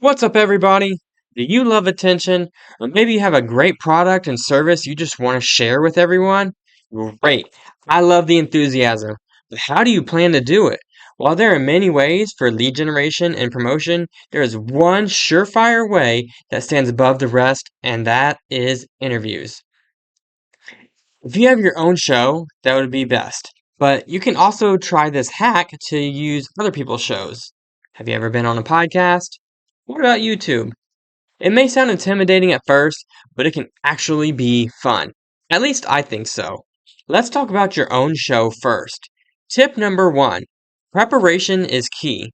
What's up, everybody? Do you love attention? Or maybe you have a great product and service you just want to share with everyone? Great. I love the enthusiasm. But how do you plan to do it? While there are many ways for lead generation and promotion, there is one surefire way that stands above the rest, and that is interviews. If you have your own show, that would be best. But you can also try this hack to use other people's shows. Have you ever been on a podcast? What about YouTube? It may sound intimidating at first, but it can actually be fun. At least I think so. Let's talk about your own show first. Tip number one, preparation is key.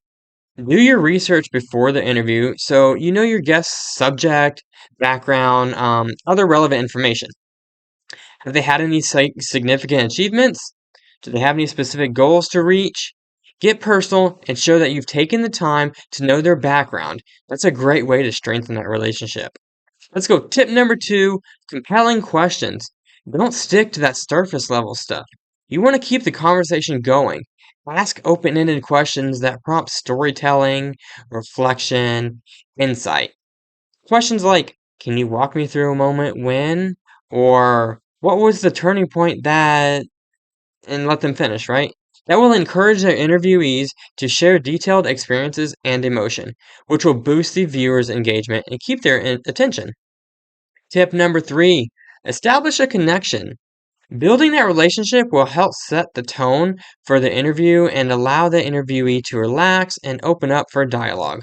Do your research before the interview so you know your guest's subject, background, other relevant information. Have they had any significant achievements? Do they have any specific goals to reach? Get personal and show that you've taken the time to know their background. That's a great way to strengthen that relationship. Let's go. Tip number two, compelling questions. Don't stick to that surface level stuff. You want to keep the conversation going. Ask open ended questions that prompt storytelling, reflection, insight. Questions like, can you walk me through a moment when? Or, what was the turning point that? And let them finish, right? That will encourage their interviewees to share detailed experiences and emotion, which will boost the viewer's engagement and keep their attention. Tip number three, establish a connection. Building that relationship will help set the tone for the interview and allow the interviewee to relax and open up for dialogue.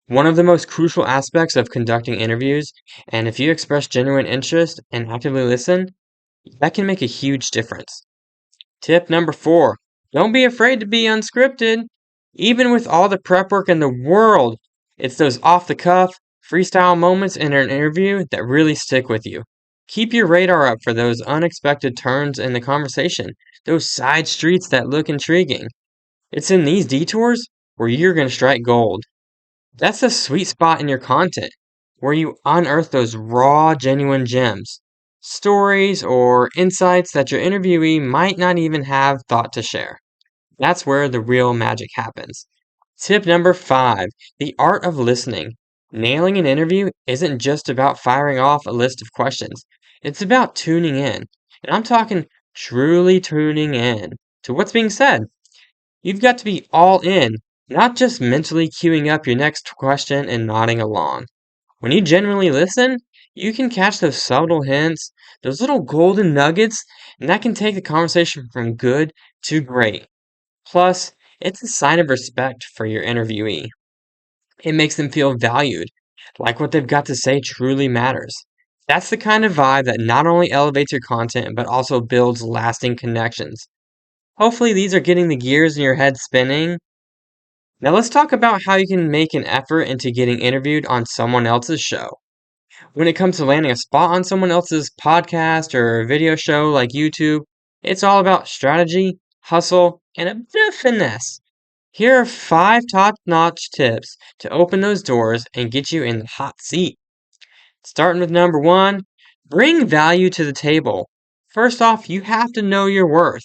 One of the most crucial aspects of conducting interviews, and if you express genuine interest and actively listen, that can make a huge difference. Tip number four, don't be afraid to be unscripted. Even with all the prep work in the world, it's those off the cuff, freestyle moments in an interview that really stick with you. Keep your radar up for those unexpected turns in the conversation, those side streets that look intriguing. It's in these detours where you're going to strike gold. That's the sweet spot in your content, where you unearth those raw, genuine gems, stories or insights that your interviewee might not even have thought to share. That's where the real magic happens. Tip number five, the art of listening. Nailing an interview isn't just about firing off a list of questions. It's about tuning in. And I'm talking truly tuning in to what's being said. You've got to be all in, not just mentally queuing up your next question and nodding along. When you genuinely listen, you can catch those subtle hints, those little golden nuggets, and that can take the conversation from good to great. Plus, it's a sign of respect for your interviewee. It makes them feel valued, like what they've got to say truly matters. That's the kind of vibe that not only elevates your content, but also builds lasting connections. Hopefully, these are getting the gears in your head spinning. Now, let's talk about how you can make an effort into getting interviewed on someone else's show. When it comes to landing a spot on someone else's podcast or video show like YouTube, it's all about strategy, hustle, and a bit of finesse. Here are 5 top-notch tips to open those doors and get you in the hot seat. Starting with number 1, bring value to the table. First off, you have to know your worth.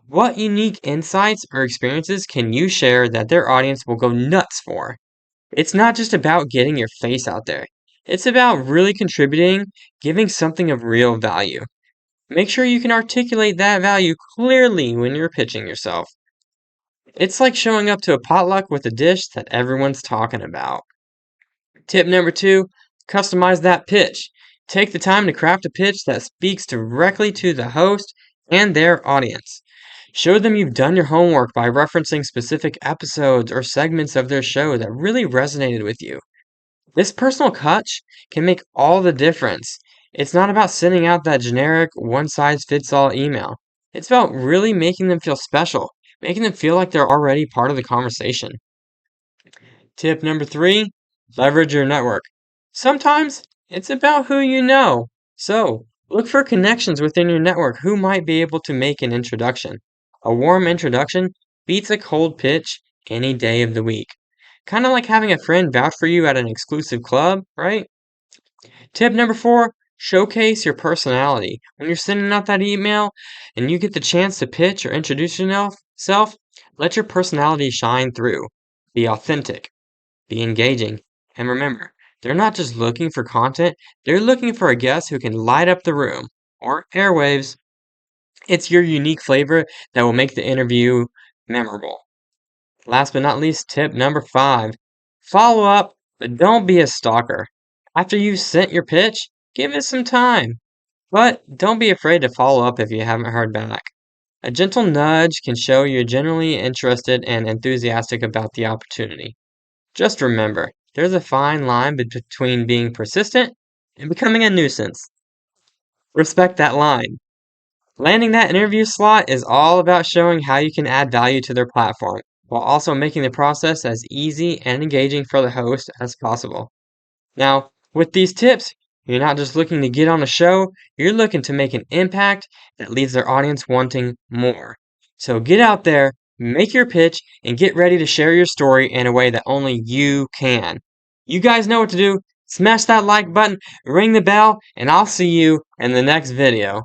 What unique insights or experiences can you share that their audience will go nuts for? It's not just about getting your face out there. It's about really contributing, giving something of real value. Make sure you can articulate that value clearly when you're pitching yourself. It's like showing up to a potluck with a dish that everyone's talking about. Tip number 2, customize that pitch. Take the time to craft a pitch that speaks directly to the host and their audience. Show them you've done your homework by referencing specific episodes or segments of their show that really resonated with you. This personal touch can make all the difference. It's not about sending out that generic one size fits all email. It's about really making them feel special, making them feel like they're already part of the conversation. Tip number 3, leverage your network. Sometimes it's about who you know. So, look for connections within your network who might be able to make an introduction. A warm introduction beats a cold pitch any day of the week. Kind of like having a friend vouch for you at an exclusive club, right? Tip number 4, showcase your personality. When you're sending out that email and you get the chance to pitch or introduce yourself, let your personality shine through. Be authentic, be engaging, And remember, they're not just looking for content, they're looking for a guest who can light up the room or airwaves. It's your unique flavor that will make the interview memorable. Last but not least, tip number 5. Follow up, but don't be a stalker. After you've sent your pitch, give it some time. But don't be afraid to follow up if you haven't heard back. A gentle nudge can show you're genuinely interested and enthusiastic about the opportunity. Just remember, there's a fine line between being persistent and becoming a nuisance. Respect that line. Landing that interview slot is all about showing how you can add value to their platform, while also making the process as easy and engaging for the host as possible. Now, with these tips, you're not just looking to get on a show, you're looking to make an impact that leaves their audience wanting more. So get out there, make your pitch, and get ready to share your story in a way that only you can. You guys know what to do. Smash that like button, ring the bell, and I'll see you in the next video.